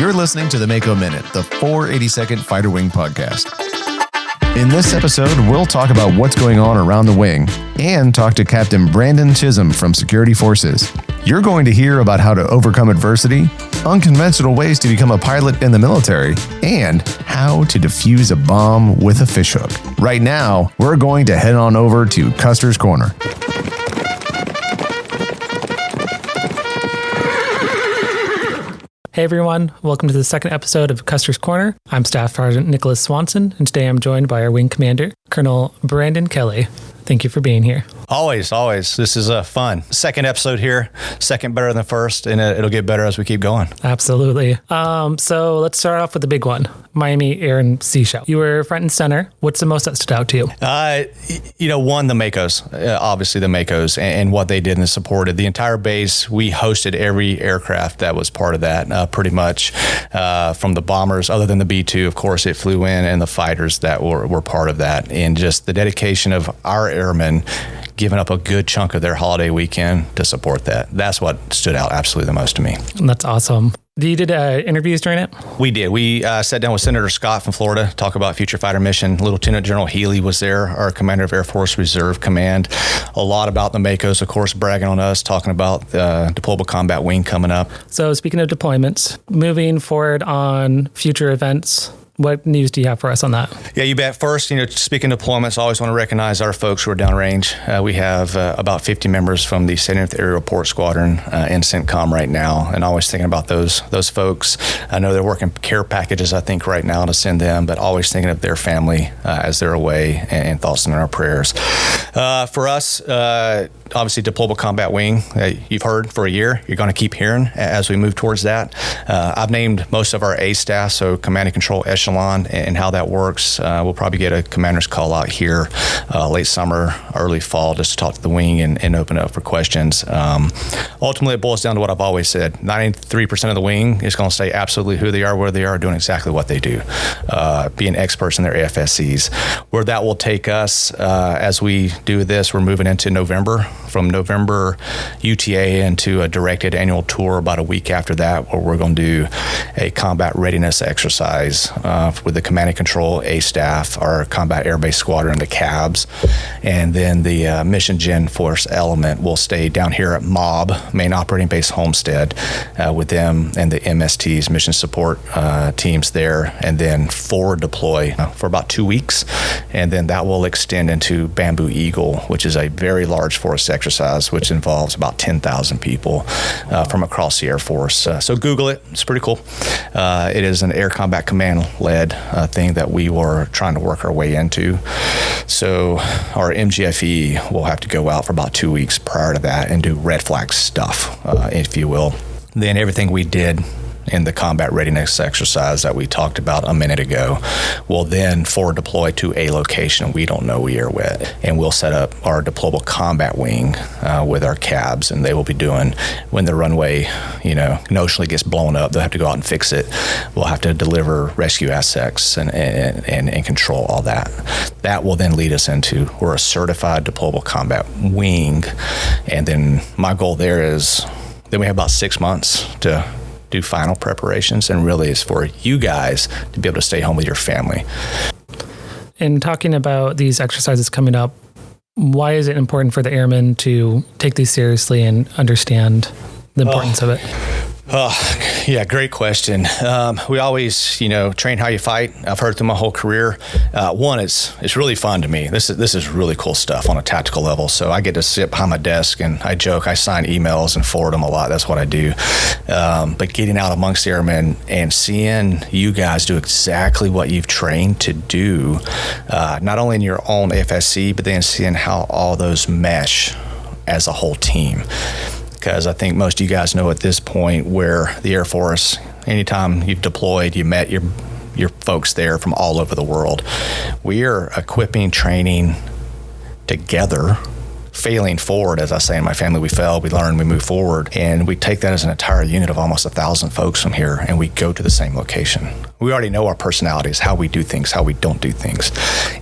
You're listening to the Mako Minute, the 482nd Fighter Wing podcast. In this episode, we'll talk about what's going on around the wing and talk to Captain Capt Chism from Security Forces. You're going to hear about how to overcome adversity, unconventional ways to become a pilot in the military, and how to defuse a bomb with a fishhook. Right now, we're going to head on over to Custer's Corner. Hey everyone, welcome to the second episode of Custer's Corner. I'm Staff Sergeant Nicholas Swanson, and today I'm joined by our Wing Commander, Colonel Brandon Kelly. Thank you for being here. Always. This is fun. Second episode here, second better than first, and it'll get better as we keep going. Absolutely. So let's start off with the big one, Miami Air and Sea Show. You were front and center. What's the most that stood out to you? One, the Makos, obviously the Makos and what they did and supported. The entire base, we hosted every aircraft that was part of that, pretty much, from the bombers, other than the B-2, of course, it flew in, and the fighters that were part of that. And just the dedication of our airmen giving up a good chunk of their holiday weekend to support that. That's what stood out absolutely the most to me. That's awesome. You did interviews during it? We did. We sat down with Senator Scott from Florida, talk about future fighter mission. Lieutenant General Healy was there, our commander of Air Force Reserve Command. A lot about the Makos, of course, bragging on us, talking about the deployable combat wing coming up. So speaking of deployments, moving forward on future events, what news do you have for us on that? Yeah, you bet. First, speaking of deployments, I always want to recognize our folks who are downrange. We have about 50 members from the 70th Aerial Report Squadron in CENTCOM right now, and always thinking about those folks. I know they're working care packages, I think, right now to send them, but always thinking of their family as they're away, and thoughts in our prayers. For us, obviously, deployable combat wing, you've heard for a year. You're going to keep hearing as we move towards that. I've named most of our A staff, so command and control echelon, and how that works. We'll probably get a commander's call out here late summer, early fall, just to talk to the wing and open it up for questions. Ultimately, it boils down to what I've always said. 93% of the wing is going to stay absolutely who they are, where they are, doing exactly what they do, being experts in their AFSCs. Where that will take us as we do this, we're moving into November. From November UTA into a directed annual tour about a week after that, where we're going to do a combat readiness exercise with the command and control A staff, our combat airbase squadron, the CABs, and then the mission gen force element will stay down here at MOB, Main Operating Base Homestead, with them and the MSTs, mission support teams there, and then forward deploy for about 2 weeks, and then that will extend into Bamboo Eagle, which is a very large force exercise, which involves about 10,000 people from across the Air Force. So Google it. It's pretty cool. It is an Air Combat Command-led thing that we were trying to work our way into. So our MGFE will have to go out for about 2 weeks prior to that and do red flag stuff, if you will. Then everything we did in the combat readiness exercise that we talked about a minute ago will then forward deploy to a location we don't know we are with, and we'll set up our deployable combat wing with our cabs, and they will be doing, when the runway notionally gets blown up, they'll have to go out and fix it. We'll have to deliver rescue assets and control all that. That will then lead us into, we're a certified deployable combat wing, and then my goal there is then we have about 6 months to do final preparations, and really is for you guys to be able to stay home with your family. In talking about these exercises coming up, why is it important for the airmen to take these seriously and understand the importance of it? Yeah, great question. We always, train how you fight. I've heard through my whole career. One, it's really fun to me. This is really cool stuff on a tactical level. So I get to sit behind my desk and I joke, I sign emails and forward them a lot. That's what I do. But getting out amongst the airmen and seeing you guys do exactly what you've trained to do, not only in your own AFSC, but then seeing how all those mesh as a whole team. Because I think most of you guys know at this point where the Air Force, anytime you've deployed, you met your folks there from all over the world. We are equipping, training together failing forward, as I say in my family, we fail, we learn, we move forward. And we take that as an entire unit of almost 1,000 folks from here, and we go to the same location. We already know our personalities, how we do things, how we don't do things.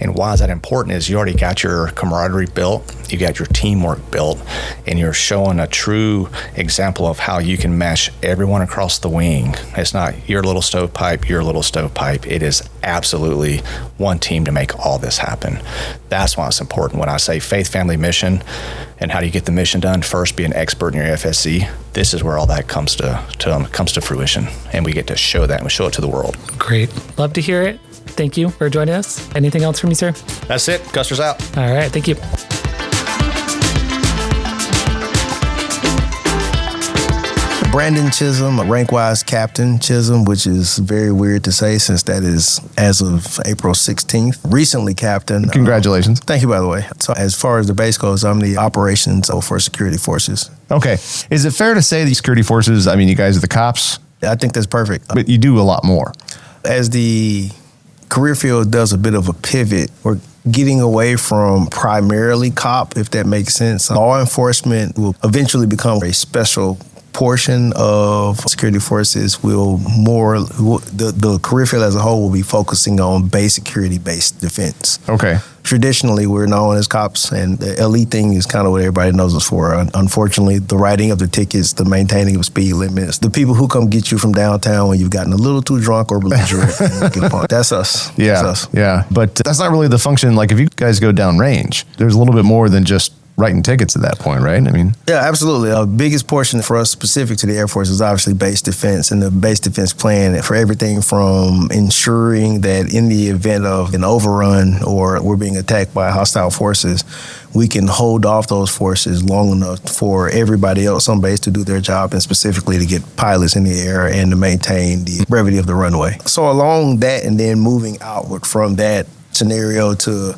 And why is that important is you already got your camaraderie built, you got your teamwork built, and you're showing a true example of how you can mesh everyone across the wing. It's not your little stovepipe, your little stovepipe. It is absolutely one team to make all this happen. That's why it's important. When I say faith, family, mission, and how do you get the mission done? First, be an expert in your FSC. This is where all that comes to fruition, and we get to show that and we show it to the world. Great. Love to hear it. Thank you for joining us. Anything else from you, sir? That's it. Custer's out. All right. Thank you. Brandon Chism, rank-wise Captain Chism, which is very weird to say since that is as of April 16th. Recently Captain. Congratulations. Thank you, by the way. So as far as the base goes, I'm the operations for security forces. Okay. Is it fair to say the security forces, I mean, you guys are the cops, I think that's perfect. but you do a lot more? As the career field does a bit of a pivot, we're getting away from primarily cop, if that makes sense. Law enforcement will eventually become a special portion of security forces. The career field as a whole will be focusing on base security-based defense. Okay. Traditionally, we're known as cops, and the elite thing is kind of what everybody knows us for. Unfortunately, the writing of the tickets, the maintaining of speed limits, the people who come get you from downtown when you've gotten a little too drunk or belligerent. That's us. Yeah. That's us. Yeah. But that's not really the function. Like if you guys go down range, there's a little bit more than just writing tickets at that point, right? I mean, yeah, absolutely. The biggest portion for us specific to the Air Force is obviously base defense, and the base defense plan for everything from ensuring that in the event of an overrun or we're being attacked by hostile forces, we can hold off those forces long enough for everybody else on base to do their job, and specifically to get pilots in the air and to maintain the brevity of the runway. So along that, and then moving outward from that scenario to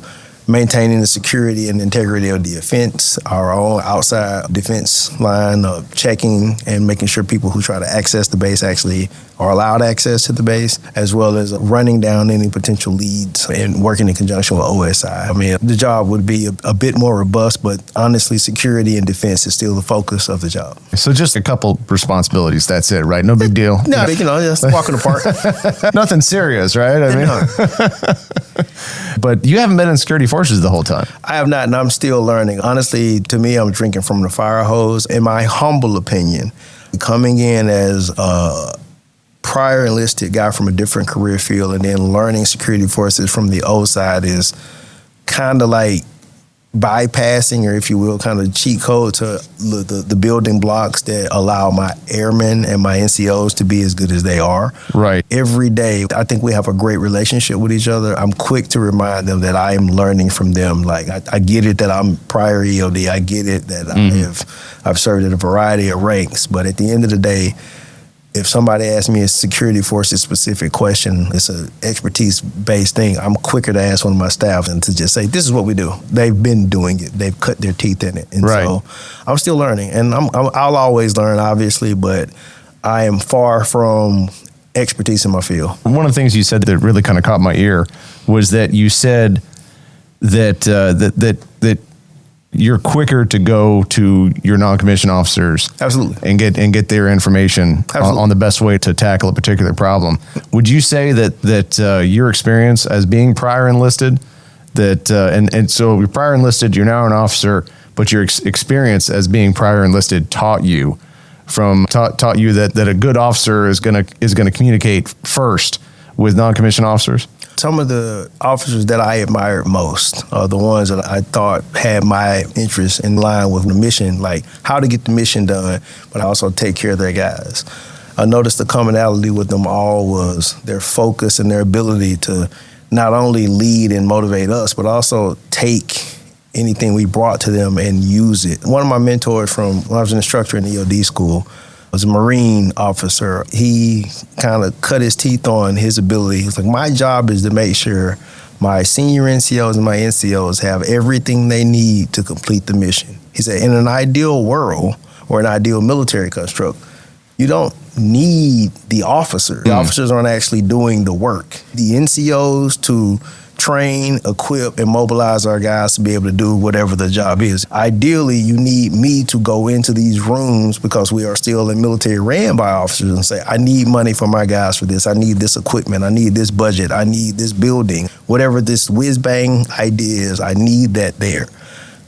maintaining the security and integrity of the offense, our own outside defense line of checking and making sure people who try to access the base actually are allowed access to the base, as well as running down any potential leads and working in conjunction with OSI. I mean, the job would be a bit more robust, but honestly, security and defense is still the focus of the job. so just a couple responsibilities. That's it, right? No big deal. No, just walk in the park. Nothing serious, right? I mean, but you haven't been in security forces the whole time. I have not, and I'm still learning. Honestly, to me, I'm drinking from the fire hose. In my humble opinion, coming in as a prior enlisted guy from a different career field and then learning security forces from the old side is kind of like bypassing, or if you will, kind of cheat code to the building blocks that allow my airmen and my NCOs to be as good as they are. Right. Every day, I think we have a great relationship with each other. I'm quick to remind them that I am learning from them. Like, I get it that I'm prior EOD. I get it that I've served at a variety of ranks. But at the end of the day, if somebody asks me a security forces specific question, it's an expertise-based thing, I'm quicker to ask one of my staff and to just say, this is what we do. They've been doing it. They've cut their teeth in it. And right. So I'm still learning. And I'll always learn, obviously, but I am far from expertise in my field. One of the things you said that really kind of caught my ear was that you said that that you're quicker to go to your non-commissioned officers, absolutely, and get their information on the best way to tackle a particular problem. Would you say that your experience as being prior enlisted, and so you're prior enlisted, you're now an officer, but your experience as being prior enlisted taught you that a good officer is gonna communicate first with non-commissioned officers? Some of the officers that I admired most are the ones that I thought had my interest in line with the mission, like how to get the mission done, but also take care of their guys. I noticed the commonality with them all was their focus and their ability to not only lead and motivate us, but also take anything we brought to them and use it. One of my mentors from when I was an instructor in EOD school was a Marine officer. He kind of cut his teeth on his ability. He's like, my job is to make sure my senior NCOs and my NCOs have everything they need to complete the mission. He said, in an ideal world or an ideal military construct, you don't need the officer. The officers aren't actually doing the work. The NCOs to train, equip, and mobilize our guys to be able to do whatever the job is. Ideally, you need me to go into these rooms because we are still in military ran by officers and say, I need money for my guys for this. I need this equipment. I need this budget. I need this building. Whatever this whiz-bang idea is, I need that there.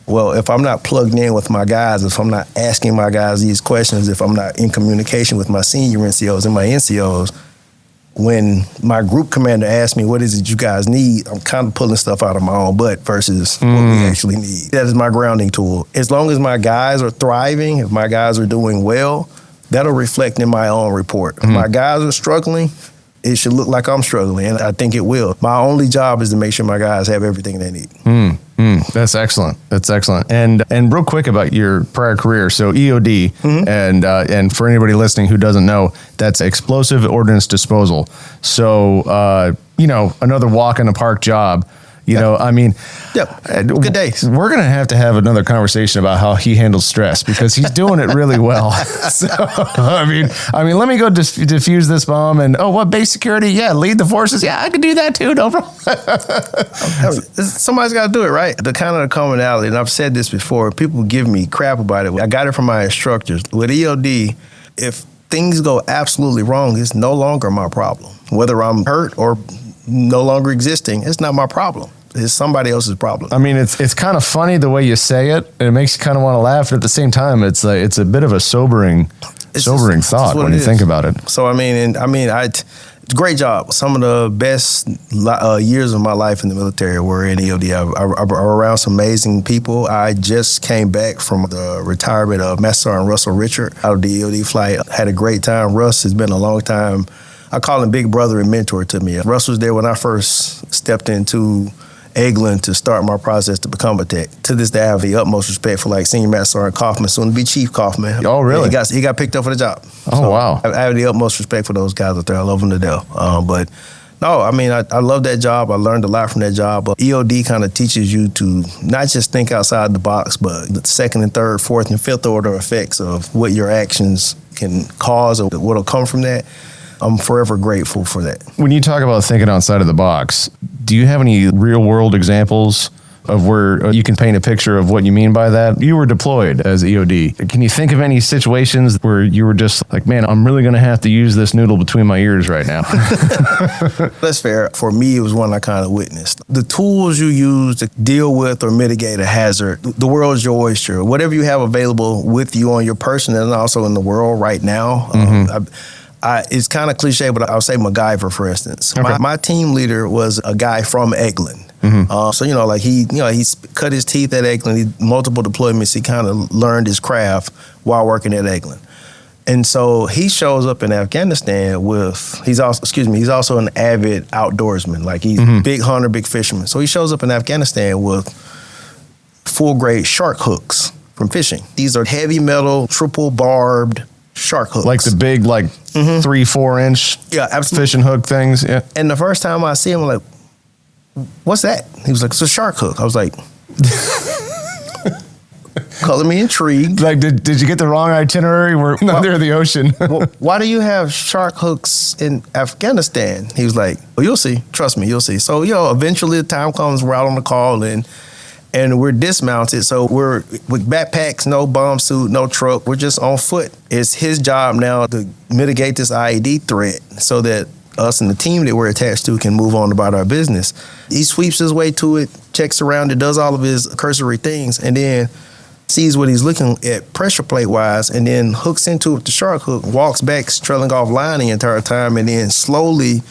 Well, if I'm not plugged in with my guys, if I'm not asking my guys these questions, if I'm not in communication with my senior NCOs and my NCOs, when my group commander asks me, what is it you guys need, I'm kind of pulling stuff out of my own butt versus what we actually need. That is my grounding tool. As long as my guys are thriving, if my guys are doing well, that'll reflect in my own report. If my guys are struggling, it should look like I'm struggling, and I think it will. My only job is to make sure my guys have everything they need. That's excellent. That's excellent. And real quick about your prior career. So EOD, and for anybody listening who doesn't know, that's explosive ordnance disposal. So, another walk in the park job. I mean, good days. We're going to have another conversation about how he handles stress because he's doing it really well. So, I mean, let me go defuse this bomb and, what base security? Yeah, lead the forces. Yeah, I can do that too. No problem. Somebody's got to do it, right? The kind of commonality, and I've said this before, people give me crap about it. I got it from my instructors. With EOD, if things go absolutely wrong, it's no longer my problem. Whether I'm hurt or no longer existing, it's not my problem. It's somebody else's problem. I mean, it's kind of funny the way you say it, and it makes you kind of want to laugh. But at the same time, it's a bit of a sobering thought when you think about it. So it's a great job. Some of the best years of my life in the military were in EOD. I'm around some amazing people. I just came back from the retirement of Master Sergeant Russell Richard out of the EOD flight. Had a great time. Russ has been a long time. I call him big brother and mentor to me. Russ was there when I first stepped into Eglin to start my process to become a tech. To this day, I have the utmost respect for Senior Master Sergeant Kaufman, soon to be Chief Kaufman. Oh, really? He got picked up for the job. Oh, wow. I have the utmost respect for those guys out there. I love them to death. But no, I love that job. I learned a lot from that job. But EOD kind of teaches you to not just think outside the box, but the second and third, fourth, and fifth order effects of what your actions can cause or what will come from that. I'm forever grateful for that. When you talk about thinking outside of the box, do you have any real world examples of where you can paint a picture of what you mean by that? You were deployed as EOD. Can you think of any situations where you were just like, man, I'm really going to have to use this noodle between my ears right now? That's fair. For me, it was one I kind of witnessed. The tools you use to deal with or mitigate a hazard, the world's your oyster. Whatever you have available with you on your person and also in the world right now, it's kind of cliche, but I'll say MacGyver, for instance. Okay. My team leader was a guy from Eglin. He cut his teeth at Eglin. Multiple deployments, he kind of learned his craft while working at Eglin. And so he shows up in Afghanistan he's also an avid outdoorsman. He's big hunter, big fisherman. So he shows up in Afghanistan with full grade shark hooks from fishing. These are heavy metal, triple barbed shark hooks. Like the big, 3-4 inch fishing hook things. Yeah. And the first time I see him, I'm like, what's that? He was like, it's a shark hook. I was like, color me intrigued. Did you get the wrong itinerary? We're near the ocean. Why do you have shark hooks in Afghanistan? He was like, well, you'll see. Trust me, you'll see. So, eventually the time comes, we're out on the call and we're dismounted. So we're with backpacks, no bomb suit, no truck. We're just on foot. It's his job now to mitigate this IED threat so that us and the team that we're attached to can move on about our business. He sweeps his way to it, checks around it, does all of his cursory things, and then sees what he's looking at pressure plate wise, and then hooks into it with the shark hook, walks back, trailing off line the entire time, and then slowly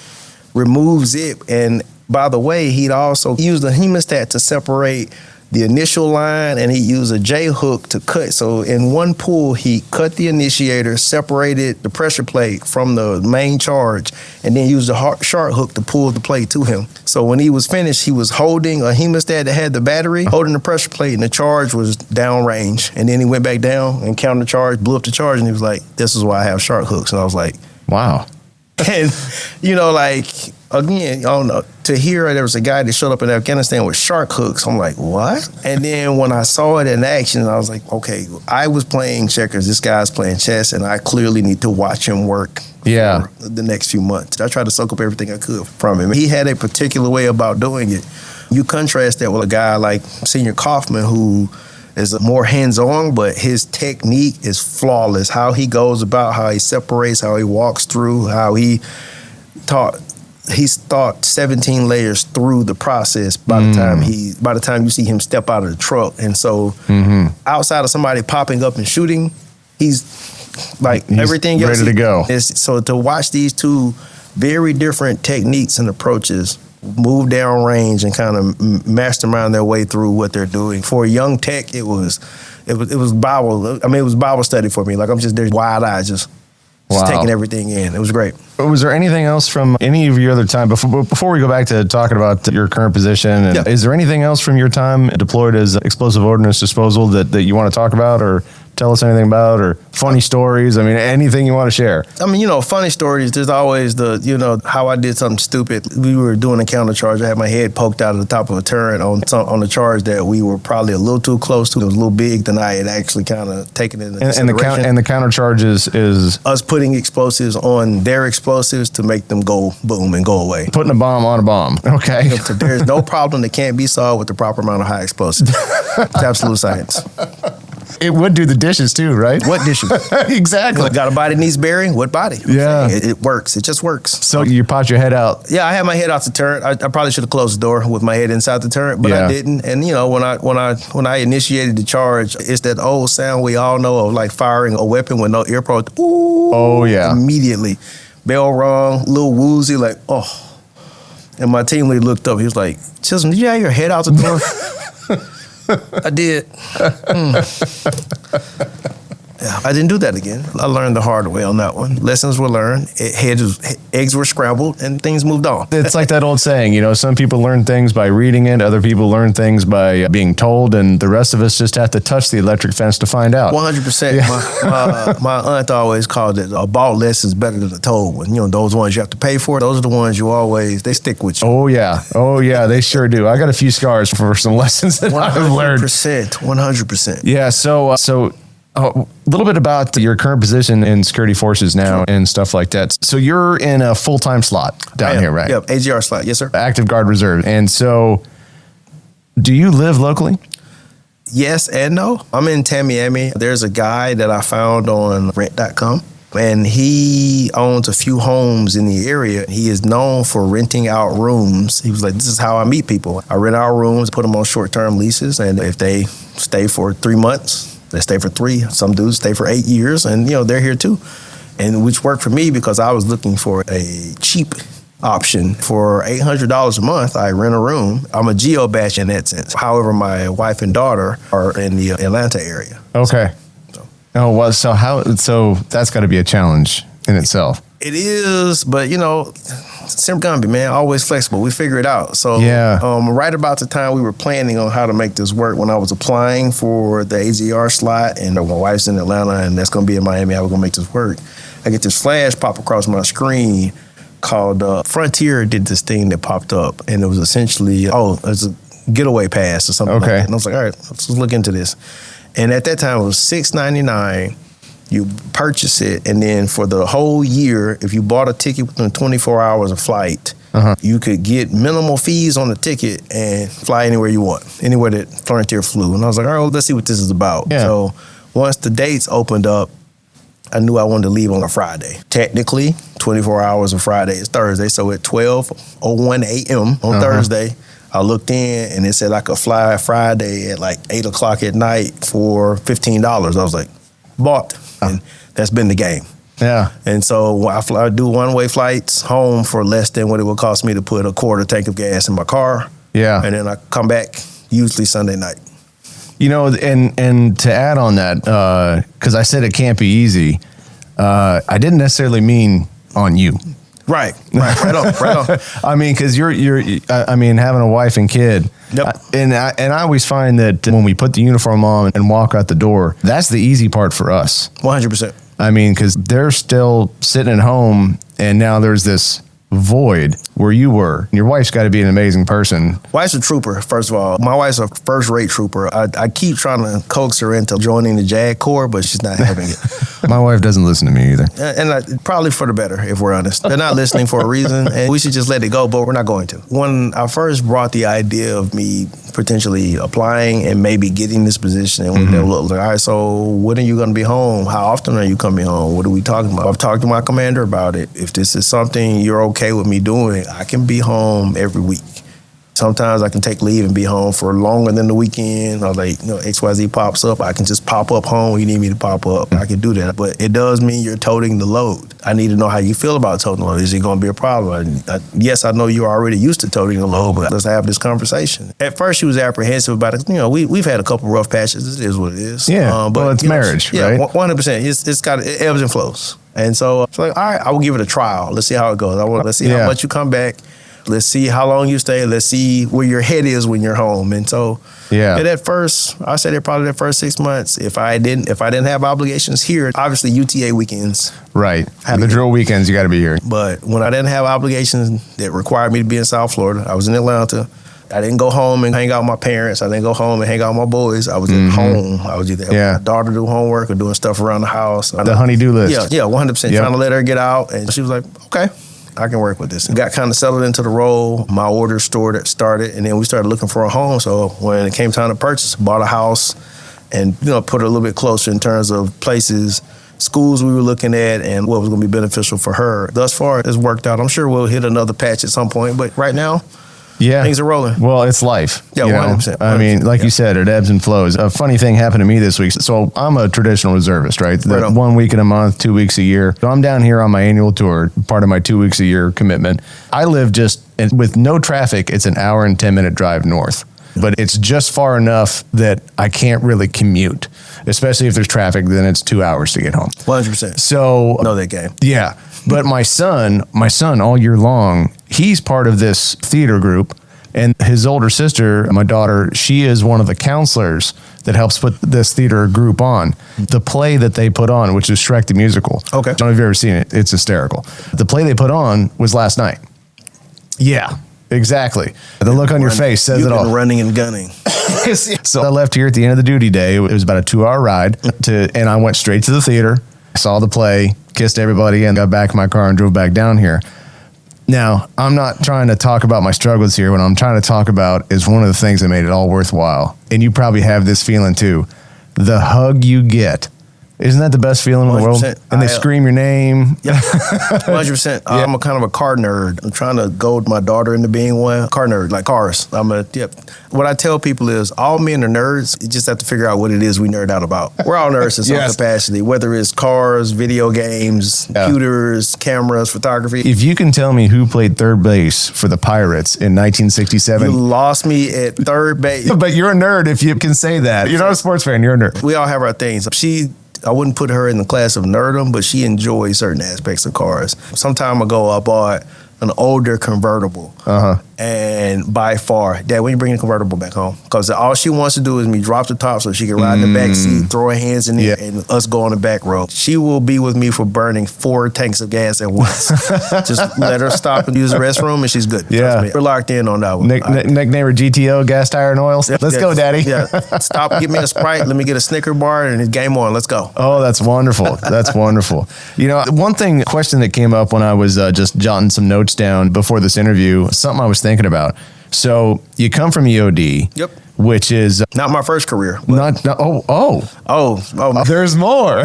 removes it. And by the way, he'd also used a hemostat to separate the initial line, and he used a J hook to cut. So in one pull, he cut the initiator, separated the pressure plate from the main charge, and then used a shark hook to pull the plate to him. So when he was finished, he was holding a hemostat that had the battery, holding the pressure plate, and the charge was downrange. And then he went back down and counted the charge, blew up the charge, and he was like, this is why I have shark hooks. And I was like, wow. And, again, I don't know, to hear there was a guy that showed up in Afghanistan with shark hooks, I'm like, what? And then when I saw it in action, I was like, okay, I was playing checkers, this guy's playing chess, and I clearly need to watch him work Yeah. for the next few months. I tried to soak up everything I could from him. He had a particular way about doing it. You contrast that with a guy like Senior Kaufman, who is more hands-on, but his technique is flawless. How he goes about, how he separates, how he walks through, how he's thought 17 layers through the process by the time you see him step out of the truck. And so outside of somebody popping up and shooting, he's everything else ready to go. So to watch these two very different techniques and approaches move down range and kind of mastermind their way through what they're doing. For a young tech, it was Bible. I mean, it was Bible study for me. Like, I'm just there wide-eyed, just taking everything in. It was great. Was there anything else from any of your other time, before we go back to talking about your current position, and is there anything else from your time deployed as explosive ordnance disposal that you want to talk about or tell us anything about, or funny stories? I mean, anything you want to share? I mean, funny stories, there's always how I did something stupid. We were doing a counter charge. I had my head poked out of the top of a turret on the charge that we were probably a little too close to. It was a little big than I had actually kind of taken into consideration. And the counter charge is us putting explosives on their explosives to make them go boom and go away. Putting a bomb on a bomb. Okay. So there's no problem that can't be solved with the proper amount of high explosives. It's absolute science. It would do the dishes too, right? What dishes? Exactly. Got a body that needs burying? What body? Yeah. It works. It just works. So you popped your head out. Yeah, I had my head out the turret. I probably should have closed the door with my head inside the turret, but I didn't. And when I initiated the charge, it's that old sound we all know of, like firing a weapon with no ear pro. Ooh, oh yeah. Immediately. Bell rung, little woozy, like, oh. And my team lead looked up. He was like, Chism, did you have your head out the door? I did. Yeah, I didn't do that again. I learned the hard way on that one. Lessons were learned. Eggs were scrambled, and things moved on. It's like that old saying, some people learn things by reading it, other people learn things by being told, and the rest of us just have to touch the electric fence to find out. 100%. Yeah. My aunt always called it a bought lesson is better than a told one. Those ones you have to pay for, those are the ones they stick with you. Oh yeah, they sure do. I got a few scars for some lessons that I've learned. 100%. Yeah, so a little bit about your current position in security forces now and stuff like that. So you're in a full-time slot down here, right? Yep, AGR slot. Yes, sir. Active Guard Reserve. And so do you live locally? Yes and no. I'm in Tamiami. There's a guy that I found on rent.com, and he owns a few homes in the area. He is known for renting out rooms. He was like, this is how I meet people. I rent out rooms, put them on short-term leases, and if they stay for 3 months, they stay for 3. Some dudes stay for 8 years, and they're here too. And which worked for me because I was looking for a cheap option. For $800 a month, I rent a room. I'm a geo-batch in that sense. However, my wife and daughter are in the Atlanta area. Okay. Oh, well, so that's got to be a challenge in itself. It is, but Sim Gumby, man, always flexible. We figure it out. So right about the time we were planning on how to make this work, when I was applying for the AGR slot, and my wife's in Atlanta and that's going to be in Miami, how we're going to make this work, I get this flash pop across my screen called Frontier did this thing that popped up, and it was essentially, it's a getaway pass or something like that. And I was like, all right, let's look into this. And at that time, it was $6.99. You purchase it, and then for the whole year, if you bought a ticket within 24 hours of flight, you could get minimal fees on the ticket and fly anywhere you want, anywhere that Frontier flew. And I was like, all right, well, let's see what this is about. Yeah. So once the dates opened up, I knew I wanted to leave on a Friday. Technically, 24 hours of Friday is Thursday, so at 12:01 a.m. on Thursday, I looked in, and it said I could fly Friday at like 8 o'clock at night for $15. I was like, bought. And that's been the game. Yeah. And so I do one-way flights home for less than what it would cost me to put a quarter tank of gas in my car. Yeah. And then I come back usually Sunday night. And to add on that, because I said it can't be easy, I didn't necessarily mean on you. Right on. I mean, because you're having a wife and kid. Yep. And I always find that when we put the uniform on and walk out the door, that's the easy part for us. 100%. I mean, because they're still sitting at home, and now there's this void where you were. Your wife's got to be an amazing person. Wife's a trooper, first of all. My wife's a first-rate trooper. I keep trying to coax her into joining the JAG Corps, but she's not having it. My wife doesn't listen to me either. And probably for the better, if we're honest. They're not listening for a reason, and we should just let it go, but we're not going to. When I first brought the idea of me potentially applying and maybe getting this position, and they look like, all right, so when are you going to be home? How often are you coming home? What are we talking about? I've talked to my commander about it. If this is something you're okay with me doing, I can be home every week. Sometimes I can take leave and be home for longer than the weekend. Or like, XYZ pops up, I can just pop up home when you need me to pop up. I can do that. But it does mean you're toting the load. I need to know how you feel about toting the load. Is it going to be a problem? Yes, I know you're already used to toting the load, but let's have this conversation. At first, she was apprehensive about it. We've had a couple rough patches. It is what it is. Yeah, but it's marriage, right? 100%. It ebbs and flows. And so it's like, all right, I will give it a trial. Let's see how it goes. Let's see how much you come back. Let's see how long you stay. Let's see where your head is when you're home. And so, at first, I said it probably the first 6 months. If I didn't have obligations here, obviously UTA weekends. Right. The drill weekends, you got to be here. But when I didn't have obligations that required me to be in South Florida, I was in Atlanta. I didn't go home and hang out with my parents. I didn't go home and hang out with my boys. I was at home. I was either helping my daughter do homework or doing stuff around the house. The honey-do list. Yeah, 100%. Trying to let her get out. And she was like, okay, I can work with this. And got kind of settled into the role. My orders started, and then we started looking for a home. So when it came time to purchase, bought a house and put it a little bit closer in terms of places, schools we were looking at, and what was going to be beneficial for her. Thus far, it's worked out. I'm sure we'll hit another patch at some point, but right now, things are rolling. Well, it's life. Yeah, 100%. I mean, like you said, it ebbs and flows. A funny thing happened to me this week. So I'm a traditional reservist, right? 1 week in a month, 2 weeks a year. So I'm down here on my annual tour, part of my 2 weeks a year commitment. I live with no traffic, it's an hour and 10-minute drive north. But it's just far enough that I can't really commute, especially if there's traffic, then it's 2 hours to get home. 100%. So know that game. Yeah. But my son all year long, he's part of this theater group, and his older sister, my daughter, she is one of the counselors that helps put this theater group on. The play that they put on, which is Shrek the Musical. Okay. I don't know if you've ever seen it. It's hysterical. The play they put on was last night. Yeah, exactly. The look on your face says it all. You've been running and gunning. So I left here at the end of the duty day. It was about a 2-hour ride, and I went straight to the theater, saw the play, kissed everybody, and got back in my car and drove back down here. Now, I'm not trying to talk about my struggles here. What I'm trying to talk about is one of the things that made it all worthwhile. And you probably have this feeling too. The hug you get. Isn't that the best feeling in the world? And they scream your name. Yeah, 100%. I'm a kind of a car nerd. I'm trying to goad my daughter into being one. Car nerd, like cars. What I tell people is all men are nerds. You just have to figure out what it is we nerd out about. We're all nerds in some capacity, whether it's cars, video games, computers, cameras, photography. If you can tell me who played third base for the Pirates in 1967. You lost me at third base. But you're a nerd if you can say that. You're not a sports fan, you're a nerd. We all have our things. I wouldn't put her in the class of nerdum, but she enjoys certain aspects of cars. Some time ago, I bought an older convertible. And by far, Dad, when you bring the convertible back home? Because all she wants to do is me drop the top so she can ride in the back seat, throw her hands in it, and us go on the back row. She will be with me for burning 4 tanks of gas at once. Just let her stop and use the restroom, and she's good. Yeah. We're locked in on that one. Nickname her GTO, gas, tire, and oil. Let's go, Daddy. Yeah. Stop, give me a Sprite, let me get a Snicker bar, and it's game on. Let's go. Oh, that's wonderful. That's wonderful. One question that came up when I was just jotting some notes down before this interview, something I was thinking about. So you come from EOD. Yep. Which is not my first career. There's more.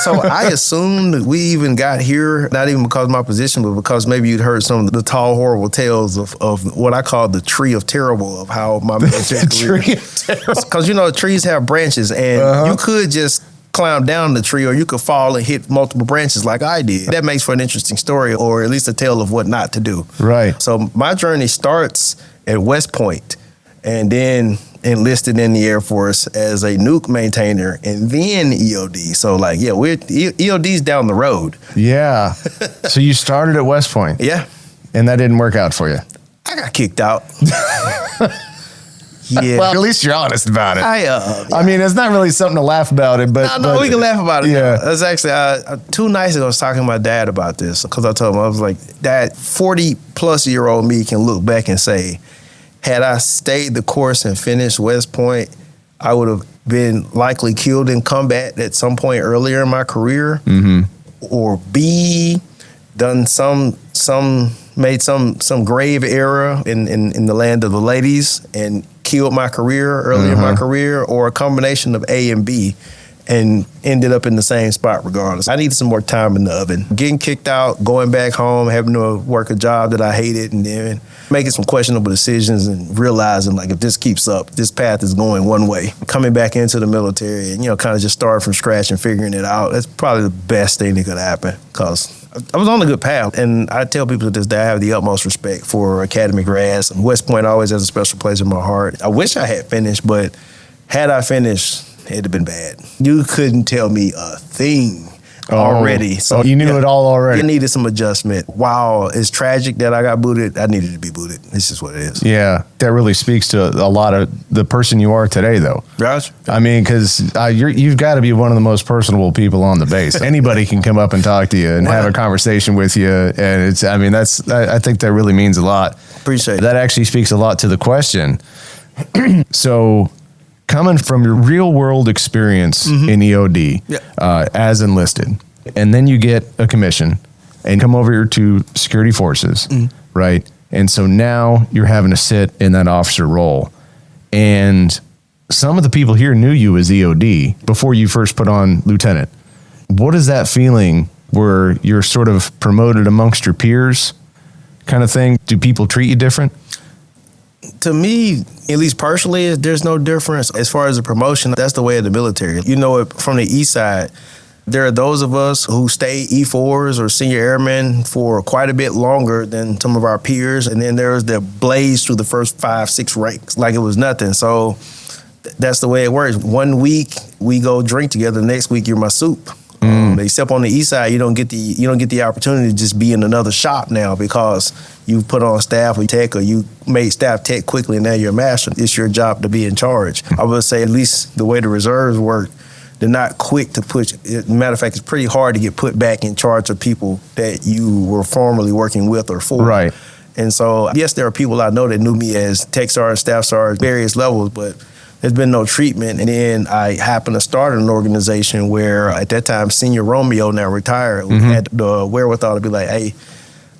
So I assumed that we even got here, not even because of my position, but because maybe you'd heard some of the tall, horrible tales of what I call the tree of terrible, of how my military career. Tree of terrible. Because trees have branches, and you could just climb down the tree, or you could fall and hit multiple branches like I did. That makes for an interesting story, or at least a tale of what not to do. Right. So my journey starts at West Point, and then enlisted in the Air Force as a nuke maintainer, and then EOD. So EOD's down the road. Yeah. So you started at West Point. Yeah. And that didn't work out for you. I got kicked out. Yeah. Well, at least you're honest about it. I mean, it's not really something to laugh about it, but no, we can laugh about it. Yeah. That's actually 2 nights ago I was talking to my dad about this, because I told him, I was like, Dad, 40-plus-year-old me can look back and say, had I stayed the course and finished West Point, I would have been likely killed in combat at some point earlier in my career, or B, done made some grave error in the land of the ladies and killed my career early in my career, or a combination of A and B, and ended up in the same spot regardless. I needed some more time in the oven. Getting kicked out, going back home, having to work a job that I hated, and then making some questionable decisions and realizing, like, if this keeps up, this path is going one way. Coming back into the military and, kind of just starting from scratch and figuring it out, that's probably the best thing that could happen, because I was on a good path. And I tell people to this day, I have the utmost respect for academy grads. West Point always has a special place in my heart. I wish I had finished, but had I finished, it'd have been bad. You couldn't tell me a thing already. So you knew it all already. It needed some adjustment. While it's tragic that I got booted, I needed to be booted. It's just what it is. Yeah, that really speaks to a lot of the person you are today, though. Gotcha. I mean, because you've got to be one of the most personable people on the base. Anybody can come up and talk to you and have a conversation with you, and I think that really means a lot. Appreciate it. That actually speaks a lot to the question. So, coming from your real world experience in EOD as enlisted, and then you get a commission and come over here to security forces, right? And so now you're having to sit in that officer role. And some of the people here knew you as EOD before you first put on lieutenant. What is that feeling where you're sort of promoted amongst your peers kind of thing? Do people treat you different? To me, at least personally, there's no difference. As far as the promotion, that's the way of the military. You know it from the east side. There are those of us who stay E4s or senior airmen for quite a bit longer than some of our peers. And then there's the blaze through the first 5, 6 ranks like it was nothing. So that's the way it works. 1 week, we go drink together. The next week, you're my soup. Except on the east side, you don't get the opportunity to just be in another shop now because you put on staff or tech, or you made staff tech quickly and now you're a master. It's your job to be in charge. I would say at least the way the reserves work, they're not quick to put. Matter of fact, it's pretty hard to get put back in charge of people that you were formerly working with or for. Right. And so, yes, there are people I know that knew me as tech sergeant, staff sergeant, various levels, but there's been no treatment. And then I happened to start an organization where at that time, Senior Romeo, now retired, had the wherewithal to be like, hey,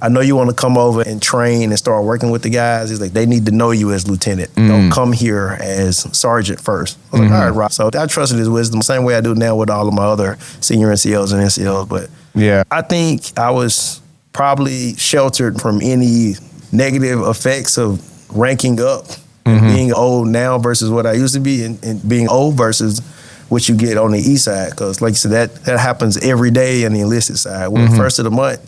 I know you want to come over and train and start working with the guys. He's like, they need to know you as lieutenant. Don't come here as sergeant first. I was like, all right, Rob. So I trusted his wisdom the same way I do now with all of my other senior NCOs and NCOs. But yeah, I think I was probably sheltered from any negative effects of ranking up. Being old now versus what I used to be, and being old versus what you get on the east side. Because like you said, that happens every day on the enlisted side. Well, first of the month,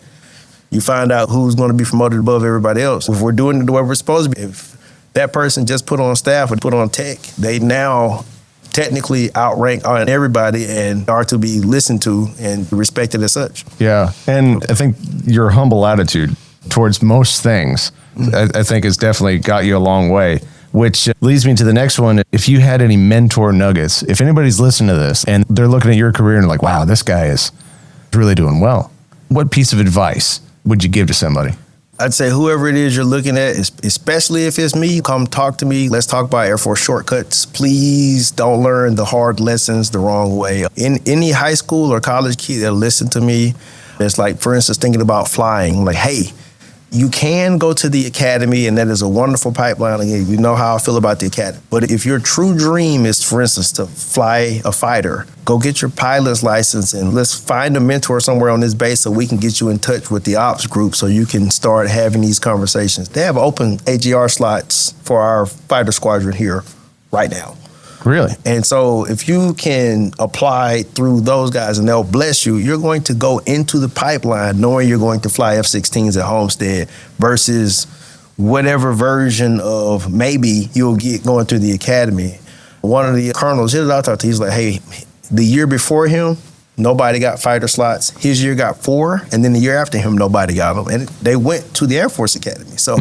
you find out who's going to be promoted above everybody else. If we're doing it the way we're supposed to be, if that person just put on staff or put on tech, they now technically outrank on everybody and are to be listened to and respected as such. Yeah, and I think your humble attitude towards most things, I think has definitely got you a long way. Which leads me to the next one. If you had any mentor nuggets, if anybody's listening to this and they're looking at your career and like, wow, this guy is really doing well, what piece of advice would you give to somebody? I'd say whoever it is you're looking at, especially if it's me, come talk to me. Let's talk about Air Force shortcuts. Please don't learn the hard lessons the wrong way. In any high school or college kid that'll listen to me, it's like, for instance, thinking about flying. Like, hey, you can go to the academy, and that is a wonderful pipeline. Again, you know how I feel about the academy. But if your true dream is, for instance, to fly a fighter, go get your pilot's license and let's find a mentor somewhere on this base so we can get you in touch with the ops group so you can start having these conversations. They have open AGR slots for our fighter squadron here right now. Really? And so if you can apply through those guys and they'll bless you, you're going to go into the pipeline knowing you're going to fly F-16s at Homestead versus whatever version of maybe you'll get going through the academy. One of the colonels, he's like, hey, the year before him, nobody got fighter slots. His year got 4, and then the year after him, nobody got them. And they went to the Air Force Academy. So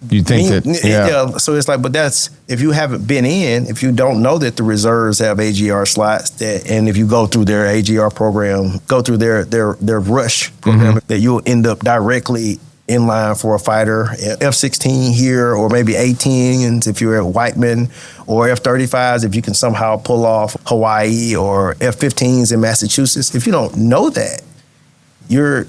you think that, so it's like, but that's, if you haven't been in, if you don't know that the reserves have AGR slots, and if you go through their AGR program, go through their rush program, that you'll end up directly in line for a fighter, F-16 here, or maybe A-10s if you're at Whiteman, or F-35s if you can somehow pull off Hawaii, or F-15s in Massachusetts. If you don't know that, you're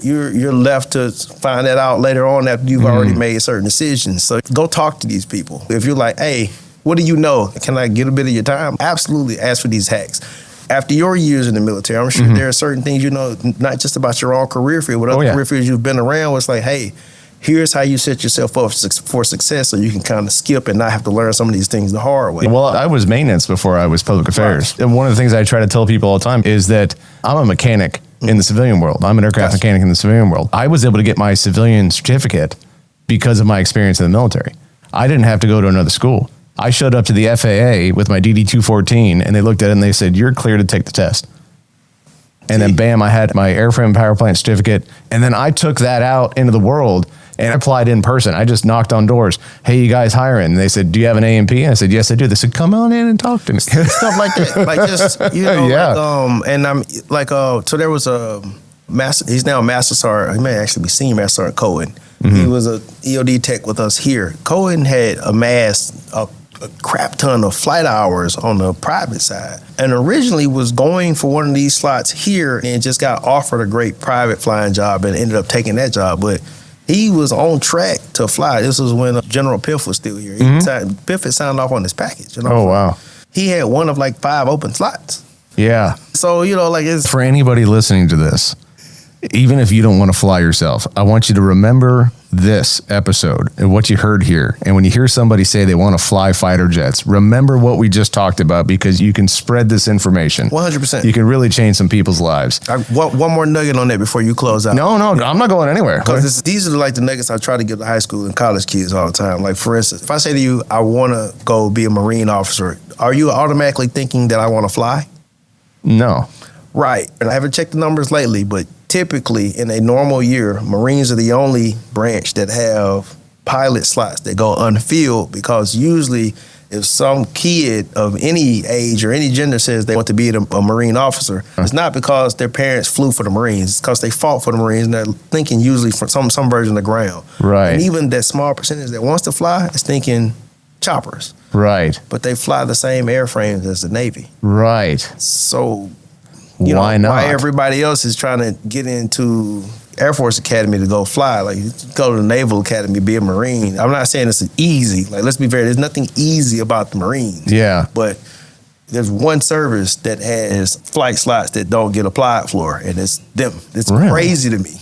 left to find that out later on after you've already made certain decisions. So go talk to these people. If you're like, hey, what do you know? Can I get a bit of your time? Absolutely ask for these hacks. After your years in the military, I'm sure there are certain things you know, not just about your own career field, but other career fields you've been around. It's like, hey, here's how you set yourself up for success so you can kind of skip and not have to learn some of these things the hard way. Well, I was maintenance before I was public affairs. And one of the things I try to tell people all the time is that I'm a mechanic in the civilian world. I'm an aircraft mechanic in the civilian world. I was able to get my civilian certificate because of my experience in the military. I didn't have to go to another school. I showed up to the FAA with my DD-214 and they looked at it and they said, you're clear to take the test. And then bam, I had my airframe and power plant certificate. And then I took that out into the world and applied in person. I just knocked on doors. Hey, you guys hiring? And they said, do you have an A&P? And I said, yes, I do. They said, come on in and talk to me. Stuff like that. Like just, you know, like, and I'm like, so there was a master, he's now a master sergeant. He may actually be senior master sergeant Cohen. He was a EOD tech with us here. Cohen had amassed a crap ton of flight hours on the private side, and originally was going for one of these slots here and just got offered a great private flying job and ended up taking that job. But he was on track to fly. This was when General Piff was still here. Piff had signed off on his package. You know? Oh, wow. He had one of like 5 open slots. Yeah. So, you know, like it's... For anybody listening to this, even if you don't want to fly yourself, I want you to remember this episode and what you heard here. And when you hear somebody say they want to fly fighter jets, remember what we just talked about, because you can spread this information. 100%. You can really change some people's lives. One more nugget on that before you close out. No, I'm not going anywhere. Because these are like the nuggets I try to give to high school and college kids all the time. Like, for instance, if I say to you, I want to go be a Marine officer, are you automatically thinking that I want to fly? No. Right. And I haven't checked the numbers lately, but typically in a normal year, Marines are the only branch that have pilot slots that go unfilled, because usually if some kid of any age or any gender says they want to be a Marine officer, it's not because their parents flew for the Marines. It's because they fought for the Marines, and they're thinking usually for some version of the ground. Right. And even that small percentage that wants to fly is thinking choppers. Right. But they fly the same airframes as the Navy. Right. So... why not? Why everybody else is trying to get into Air Force Academy to go fly. Like, go to the Naval Academy, be a Marine. I'm not saying it's easy. Like, let's be fair. There's nothing easy about the Marines. Yeah. But there's one service that has flight slots that don't get applied for, and it's them. It's crazy to me.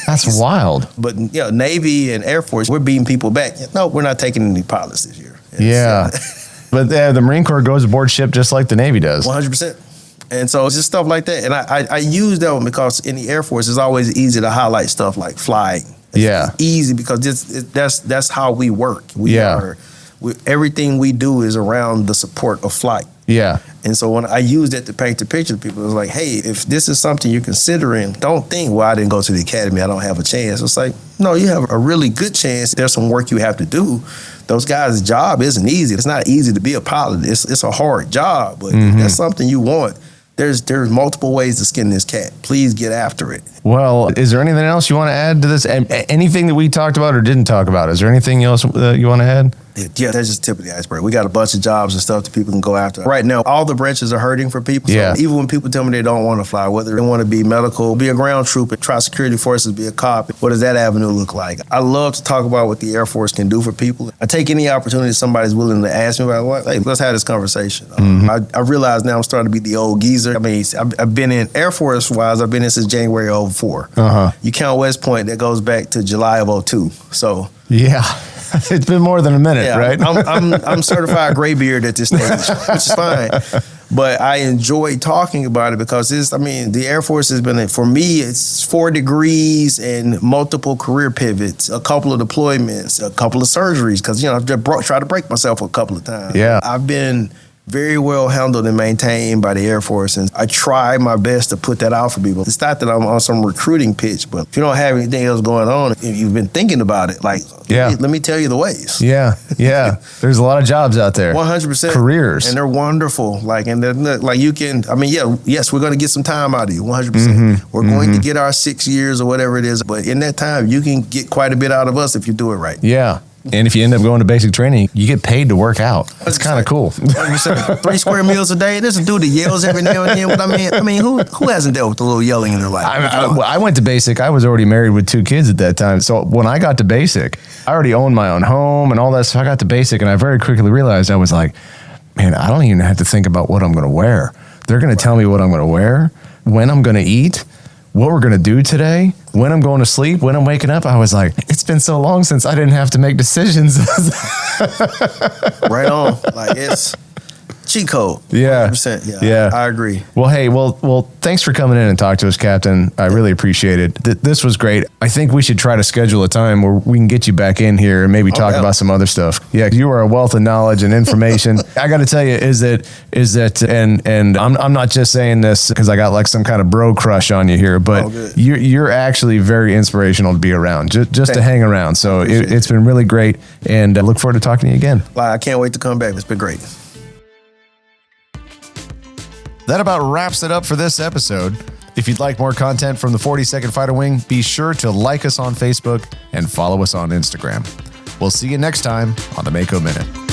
That's wild. But, you know, Navy and Air Force, we're beating people back. No, we're not taking any pilots this year. But the Marine Corps goes aboard ship just like the Navy does. 100%. And so it's just stuff like that. And I use that one because in the Air Force, it's always easy to highlight stuff like flying. It's easy because that's how we work. Everything we do is around the support of flight. Yeah. And so when I use that to paint the picture to people, it's like, hey, if this is something you're considering, don't think, well, I didn't go to the academy, I don't have a chance. It's like, no, you have a really good chance. There's some work you have to do. Those guys' job isn't easy. It's not easy to be a pilot. It's a hard job, but if that's something you want, there's multiple ways to skin this cat. Please get after it. Well, is there anything else you want to add to this? Anything that we talked about or didn't talk about? Is there anything else you want to add? Yeah, that's just the tip of the iceberg. We got a bunch of jobs and stuff that people can go after. Right now, all the branches are hurting for people. So even when people tell me they don't want to fly, whether they want to be medical, be a ground trooper, try security forces, be a cop, what does that avenue look like? I love to talk about what the Air Force can do for people. I take any opportunity somebody's willing to ask me about what, hey, let's have this conversation. I realize now I'm starting to be the old geezer. I mean, I've been in Air Force-wise, I've been in since January of 2004. You count West Point, that goes back to July of 2002. So yeah. It's been more than a minute, right? I'm certified graybeard at this stage, which is fine. But I enjoy talking about it because the Air Force has been, for me, it's 4 degrees and multiple career pivots, a couple of deployments, a couple of surgeries, because, I've tried to break myself a couple of times. Yeah. I've been very well handled and maintained by the Air Force. And I try my best to put that out for people. It's not that I'm on some recruiting pitch, but if you don't have anything else going on, if you've been thinking about it, like, let me tell you the ways. Yeah. There's a lot of jobs out there. 100%. Careers. And they're wonderful. Like, and they're not, like you can, I mean, yes, we're going to get some time out of you, 100%. We're going to get our 6 years or whatever it is. But in that time, you can get quite a bit out of us if you do it right. Yeah. And if you end up going to basic training, you get paid to work out. That's kind of cool. 3 square meals a day. There's a dude that yells every now and then. But I mean, who hasn't dealt with a little yelling in their life? I went to basic. I was already married with 2 kids at that time. So when I got to basic, I already owned my own home and all that. So I got to basic, and I very quickly realized I was like, man, I don't even have to think about what I'm going to wear. They're going to tell me what I'm going to wear, when I'm going to eat, what we're going to do today, when I'm going to sleep, when I'm waking up. I was like, it's been so long since I didn't have to make decisions. Right on. Like, it's cheat code. 100%. Yeah. I agree. Well, hey, well, thanks for coming in and talking to us, Captain. I really appreciate it. This was great. I think we should try to schedule a time where we can get you back in here and maybe talk about some other stuff. Yeah, you are a wealth of knowledge and information. I got to tell you, is that, and I'm not just saying this because I got like some kind of bro crush on you here, but you're actually very inspirational to be around, just to hang around. So it's been really great, and I look forward to talking to you again. I can't wait to come back. It's been great. That about wraps it up for this episode. If you'd like more content from the 42nd Fighter Wing, be sure to like us on Facebook and follow us on Instagram. We'll see you next time on the Mako Minute.